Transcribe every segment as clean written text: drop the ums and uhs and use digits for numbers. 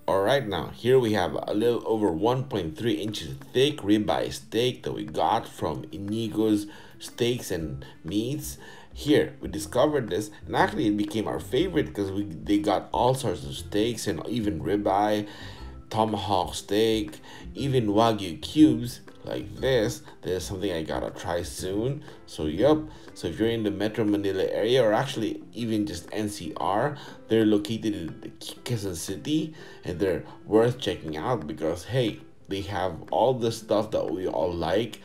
Alright, now here we have a little over 1.3 inches thick ribeye steak that we got from Inigos Steaks and Meats. Here we discovered this, and actually it became our favorite because they got all sorts of steaks and even ribeye, tomahawk steak, even Wagyu cubes like this. There's something I gotta try soon. So yep, so if you're in the Metro Manila area, or actually even just NCR, they're located in the Quezon City, and they're worth checking out because hey, they have all the stuff that we all like,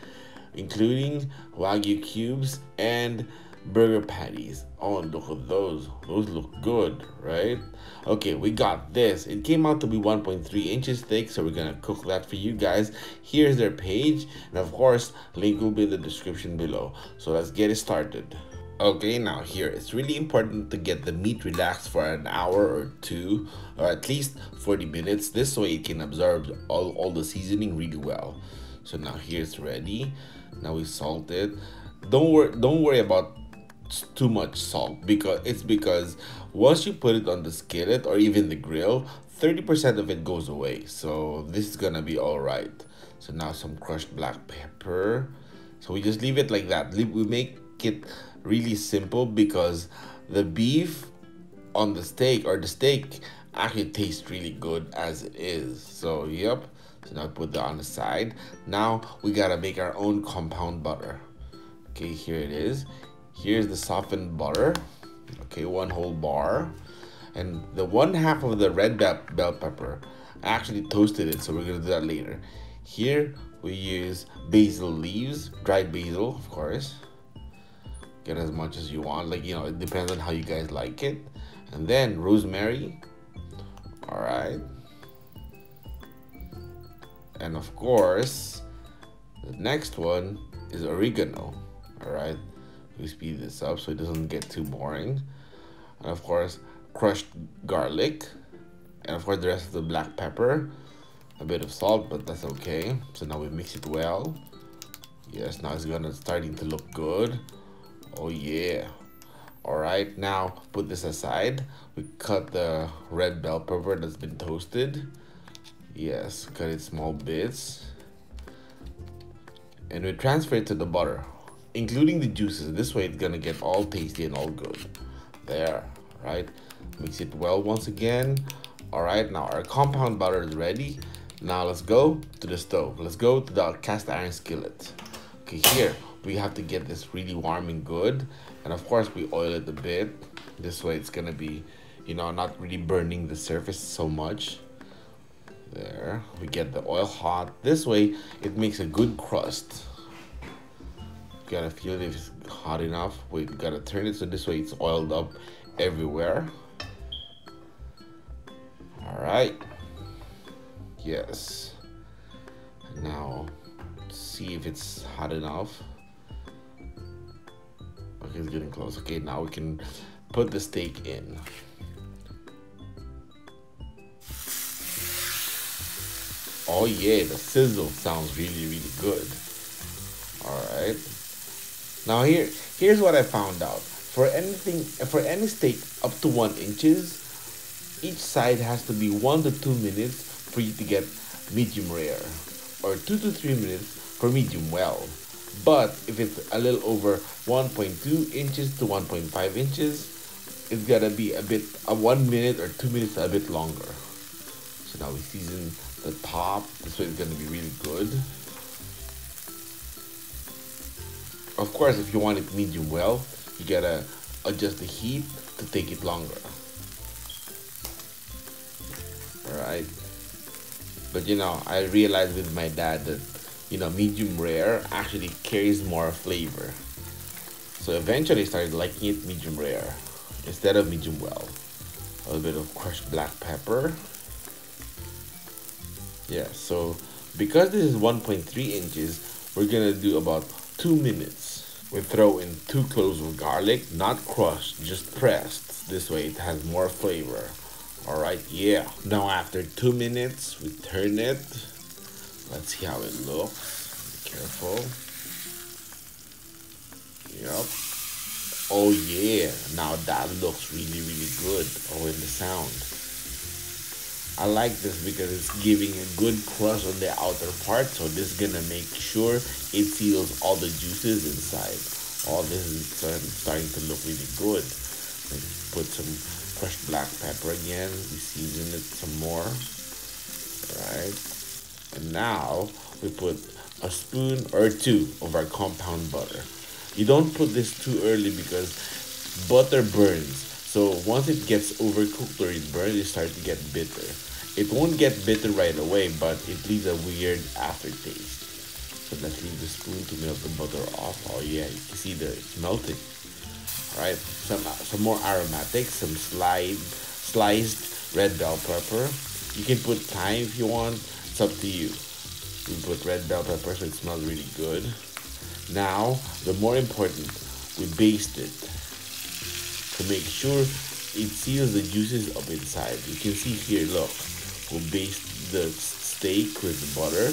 including Wagyu cubes and burger patties. Oh, look at those look good, right? Okay, we got this. It came out to be 1.3 inches thick, so we're gonna cook that for you guys. Here's their page, and of course link will be in the description below. So let's get it started. Okay, now here it's really important to get the meat relaxed for an hour or two, or at least 40 minutes. This way it can absorb all the seasoning really well. So now here's ready. Now we salt it. Don't worry about too much salt, because once you put it on the skillet or even the grill, 30% of it goes away. So this is gonna be all right. So now some crushed black pepper. So we just leave it like that. We make it really simple because the beef on the steak, or the steak, actually tastes really good as it is. So yep. So now put that on the side. Now we gotta make our own compound butter. Okay, here it is. Here's the softened butter. Okay, 1 whole bar. And the 1/2 of the red bell pepper, I actually toasted it, so we're gonna do that later. Here we use basil leaves, dried basil, of course. Get as much as you want, like, you know, it depends on how you guys like it. And then rosemary. All right. And of course, the next one is oregano. All right. We speed this up so it doesn't get too boring. And of course, crushed garlic, and of course the rest of the black pepper, a bit of salt, but that's okay. So now we mix it well. Yes, now it's starting to look good. Oh yeah. All right, now put this aside. We cut the red bell pepper that's been toasted. Yes, cut it small bits, and we transfer it to the butter, including the juices. This way it's gonna get all tasty and all good. There, right? Mix it well once again. All right, now our compound butter is ready. Now let's go to the stove. Let's go to the cast iron skillet. Okay, here we have to get this really warm and good. And of course we oil it a bit. This way it's gonna be, you know, not really burning the surface so much. There, we get the oil hot. This way it makes a good crust. Gotta feel if it's hot enough. We gotta turn it so this way it's oiled up everywhere. All right. Yes. Now see if it's hot enough. Okay, it's getting close. Okay, now we can put the steak in. Oh yeah, the sizzle sounds really good. All right. Now here's what I found out. For any steak up to 1 inches, each side has to be 1 to 2 minutes for you to get medium rare, or 2 to 3 minutes for medium well. But if it's a little over 1.2 inches to 1.5 inches, it's gotta be a 1 minute or 2 minutes, a bit longer. So now we season the top. This way it's gonna be really good. Of course, if you want it medium well, you gotta adjust the heat to take it longer. Alright. But you know, I realized with my dad that, you know, medium rare actually carries more flavor. So eventually I started liking it medium rare instead of medium well. A little bit of crushed black pepper. Yeah, so because this is 1.3 inches, we're gonna do about 2 minutes. We throw in 2 cloves of garlic, not crushed, just pressed. This way it has more flavor. All right, yeah. Now after 2 minutes, we turn it. Let's see how it looks. Be careful. Yep. Oh yeah, now that looks really good. Oh, and the sound. I like this because it's giving a good crust on the outer part, so this is gonna make sure it seals all the juices inside. All this is starting to look really good. Let's put some crushed black pepper again. We season it some more. Right. And now we put a spoon or two of our compound butter. You don't put this too early because butter burns. So once it gets overcooked or it burns, it starts to get bitter. It won't get bitter right away, but it leaves a weird aftertaste. So let's leave the spoon to melt the butter off. Oh yeah, you can see it's melting. All right, some more aromatics, some sliced red bell pepper. You can put thyme if you want. It's up to you. We put red bell pepper so it smells really good. Now, the more important, we baste it to make sure it seals the juices up inside. You can see here, look, we'll baste the steak with the butter.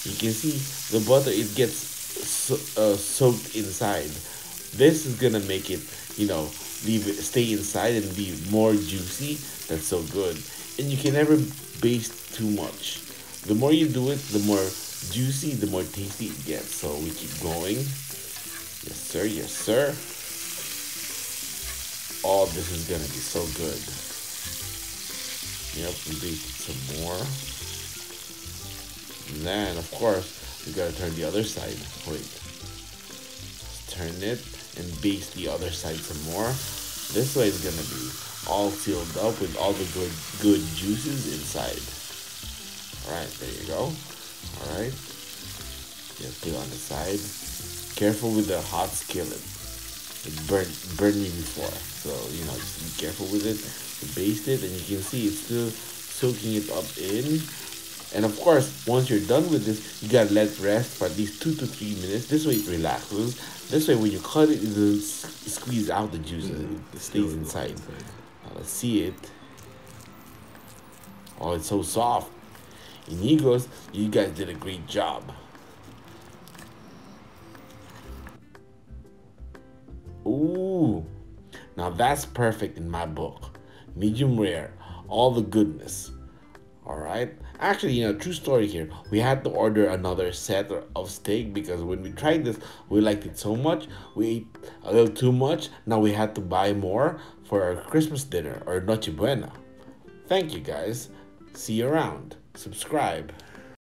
You can see the butter, it gets soaked inside. This is gonna make it, stay inside and be more juicy. That's so good. And you can never baste too much. The more you do it, the more juicy, the more tasty it gets. So we keep going. Yes, sir. Yes, sir. Oh, this is gonna be so good. Yep, we baste some more. And then, of course, we gotta turn the other side. Wait. Let's turn it and baste the other side some more. This way it's gonna be all sealed up with all the good juices inside. Alright, there you go. Alright. Just put it on the side. Careful with the hot skillet. It burned me before. So, just be careful with it. You baste it and you can see it's still soaking it up in. And of course, once you're done with this, you gotta let it rest for at least 2 to 3 minutes. This way it relaxes. This way when you cut it, it doesn't squeeze out the juices. It stays inside. Now let's see it. Oh, it's so soft. Inigos, you guys did a great job. Ooh, now that's perfect in my book. Medium rare, all the goodness. All right. Actually, true story here. We had to order another set of steak because when we tried this, we liked it so much. We ate a little too much. Now we had to buy more for our Christmas dinner or Noche Buena. Thank you guys. See you around. Subscribe.